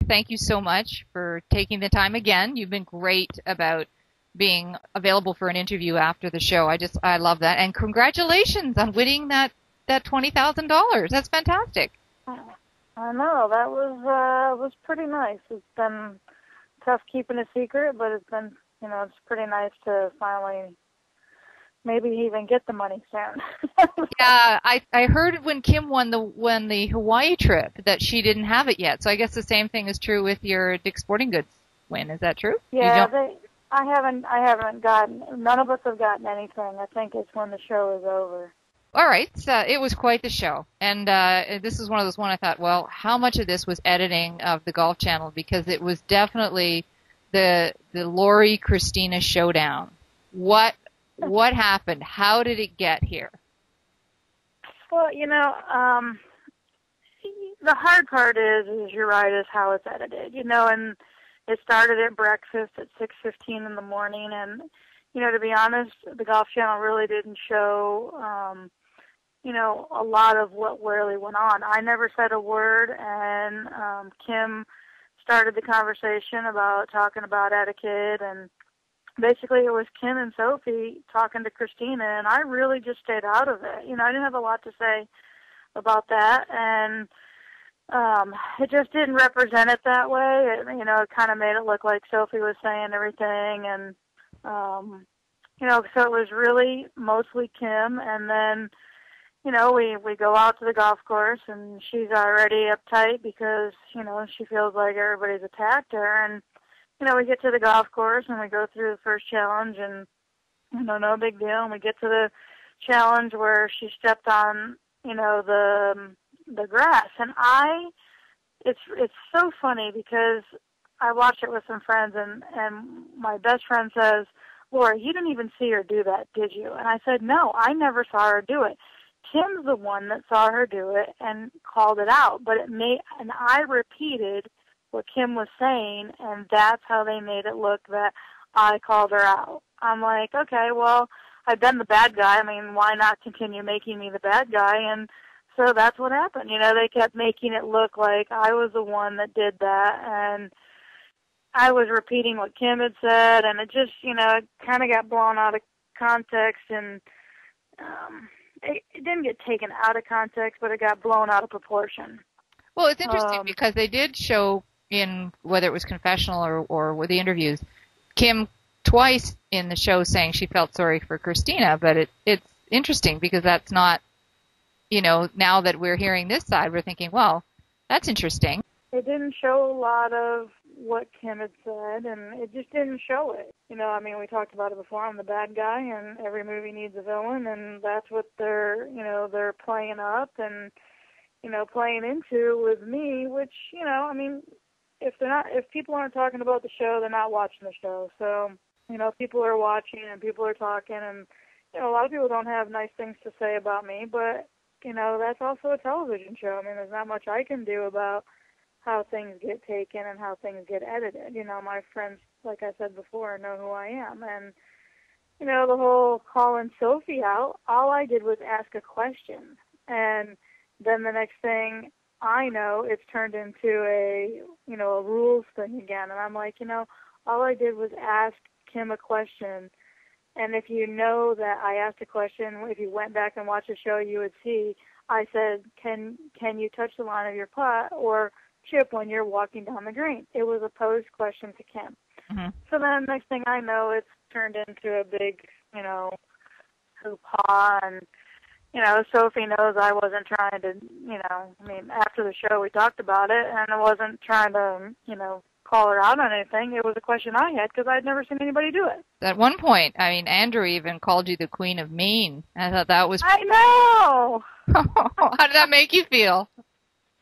thank you so much for taking the time again. You've been great about being available for an interview after the show. I love that. And congratulations on winning that $20,000. That's fantastic. I know, that was pretty nice. It's been tough keeping a secret, but it's been, it's pretty nice to finally maybe even get the money soon. Yeah, I heard when Kim won the Hawaii trip that she didn't have it yet. So I guess the same thing is true with your Dick's Sporting Goods win. Is that true? Yeah, I haven't gotten, none of us have gotten anything. I think it's when the show is over. All right, so it was quite the show, and this is one of those I thought, well, how much of this was editing of the Golf Channel, because it was definitely the Lori Christina showdown. What happened? How did it get here? Well, the hard part is you're right, is how it's edited, and it started at breakfast at 6:15 in the morning, and to be honest, the Golf Channel really didn't show a lot of what really went on. I never said a word, and Kim started the conversation talking about etiquette, and basically it was Kim and Sophie talking to Christina, and I really just stayed out of it. I didn't have a lot to say about that, and it just didn't represent it that way. It kind of made it look like Sophie was saying everything, and so it was really mostly Kim, and then we go out to the golf course, and she's already uptight because, she feels like everybody's attacked her. And, we get to the golf course, and we go through the first challenge, and, no big deal. And we get to the challenge where she stepped on, the grass. And it's so funny because I watched it with some friends, and my best friend says, Laura, you didn't even see her do that, did you? And I said, no, I never saw her do it. Kim's the one that saw her do it and called it out, and I repeated what Kim was saying, and that's how they made it look that I called her out. I'm like, okay, well, I've been the bad guy. I mean, why not continue making me the bad guy? And so that's what happened. They kept making it look like I was the one that did that, and I was repeating what Kim had said, and it just, it kind of got blown out of context, and it didn't get taken out of context, but it got blown out of proportion. Well, it's interesting because they did show in, whether it was confessional or with the interviews, Kim twice in the show saying she felt sorry for Christina, but it's interesting because that's not, now that we're hearing this side, we're thinking, well, that's interesting. It didn't show a lot of what Kim had said, and it just didn't show it. We talked about it before. I'm the bad guy, and every movie needs a villain, and that's what they're playing up and, playing into with me, which, if people aren't talking about the show, they're not watching the show. So, people are watching and people are talking, and, a lot of people don't have nice things to say about me, but, that's also a television show. There's not much I can do about how things get taken and how things get edited. My friends, like I said before, know who I am. And, the whole calling Sophie out, all I did was ask a question. And then the next thing I know, it's turned into a rules thing again. And I'm like, all I did was ask Kim a question. And if you know that I asked a question, if you went back and watched the show, you would see I said, can you touch the line of your putt or chip when you're walking down the green? It was a posed question to Kim. Mm-hmm. So then next thing I know, it's turned into a big, hoo-ha, and, Sophie knows I wasn't trying to, after the show we talked about it, and I wasn't trying to, call her out on anything. It was a question I had because I'd never seen anybody do it. At one point, Andrew even called you the Queen of Mean. I thought that was... I know! How did that make you feel?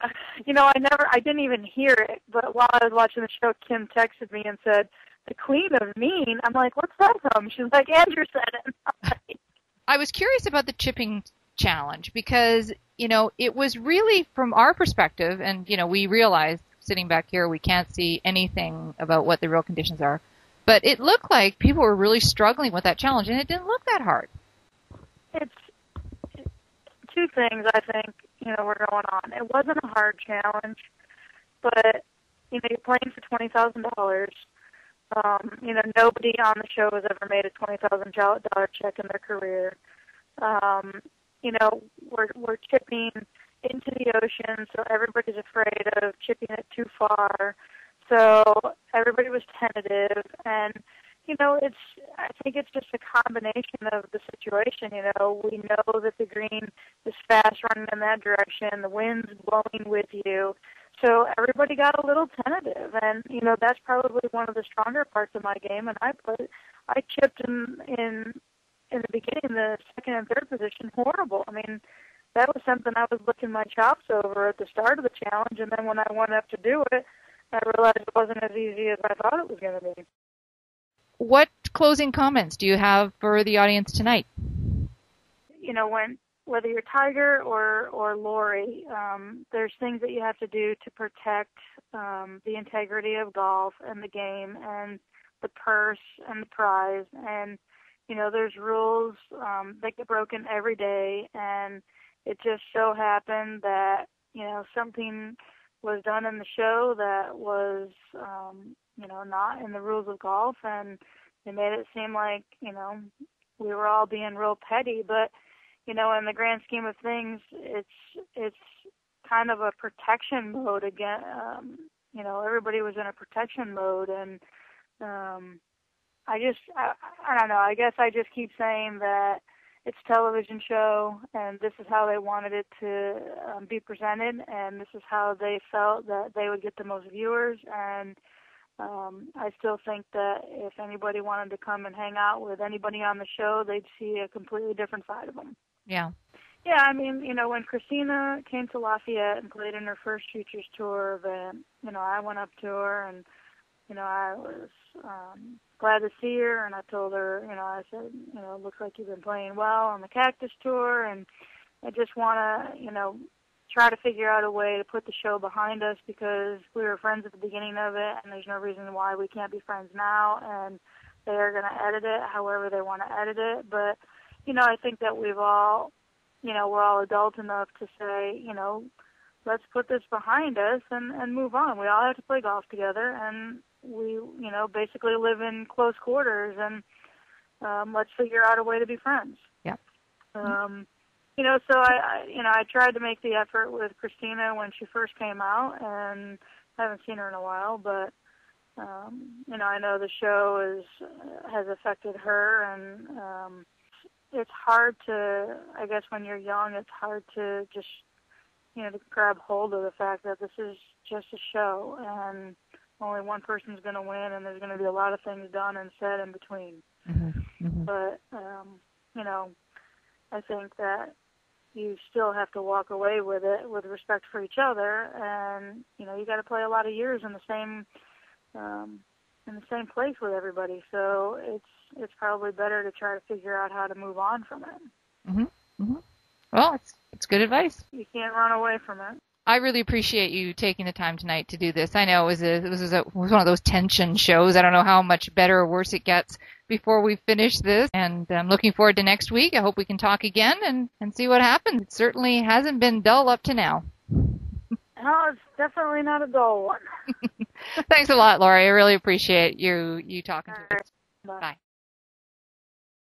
I didn't even hear it, but while I was watching the show, Kim texted me and said, the Queen of Mean? I'm like, what's that from? She's like, Andrew said it. I was curious about the chipping challenge because, it was really from our perspective, and, we realized sitting back here we can't see anything about what the real conditions are, but it looked like people were really struggling with that challenge, and it didn't look that hard. It's two things, I think, were going on. It wasn't a hard challenge, but you're playing for $20,000. Nobody on the show has ever made a $20,000 check in their career. We're chipping into the ocean, so everybody's afraid of chipping it too far. So everybody was tentative, and I think it's just a combination of the situation. We know that the green is fast running in that direction, the wind's blowing with you. So everybody got a little tentative, and that's probably one of the stronger parts of my game. And I chipped in the beginning, the second and third position, horrible. I mean, that was something I was licking my chops over at the start of the challenge, and then when I went up to do it, I realized it wasn't as easy as I thought it was going to be. What closing comments do you have for the audience tonight? Whether you're Tiger or Lori, there's things that you have to do to protect the integrity of golf and the game and the purse and the prize. And, there's rules that get broken every day. And it just so happened that, something was done in the show that was, not in the rules of golf. And it made it seem like, we were all being real petty. But, in the grand scheme of things, it's kind of a protection mode again. Everybody was in a protection mode, and I don't know. I guess I just keep saying that it's a television show, and this is how they wanted it to be presented, and this is how they felt that they would get the most viewers. And I still think that if anybody wanted to come and hang out with anybody on the show, they'd see a completely different side of them. Yeah. Yeah, I mean, when Christina came to Lafayette and played in her first Futures Tour event, I went up to her and, I was glad to see her, and I told her, I said, it looks like you've been playing well on the Cactus Tour, and I just want to, try to figure out a way to put the show behind us because we were friends at the beginning of it, and there's no reason why we can't be friends now, and they are going to edit it however they want to edit it. But I think that we're all adult enough to say, let's put this behind us and move on. We all have to play golf together, and we, basically live in close quarters, and let's figure out a way to be friends. Yeah. So I tried to make the effort with Christina when she first came out, and I haven't seen her in a while, but I know the show has affected her, and it's hard to, I guess when you're young, it's hard to just, to grab hold of the fact that this is just a show and only one person's going to win, and there's going to be a lot of things done and said in between. Mm-hmm. Mm-hmm. But, I think that you still have to walk away with it with respect for each other, and, you got to play a lot of years in the same place with everybody. So it's probably better to try to figure out how to move on from it. Mm-hmm. Mm-hmm. Well, it's good advice. You can't run away from it. I really appreciate you taking the time tonight to do this. I know it was one of those tension shows. I don't know how much better or worse it gets before we finish this. And I'm looking forward to next week. I hope we can talk again and see what happens. It certainly hasn't been dull up to now. No, it's definitely not a dull one. Thanks a lot, Lori. I really appreciate you talking to us. Bye. Bye.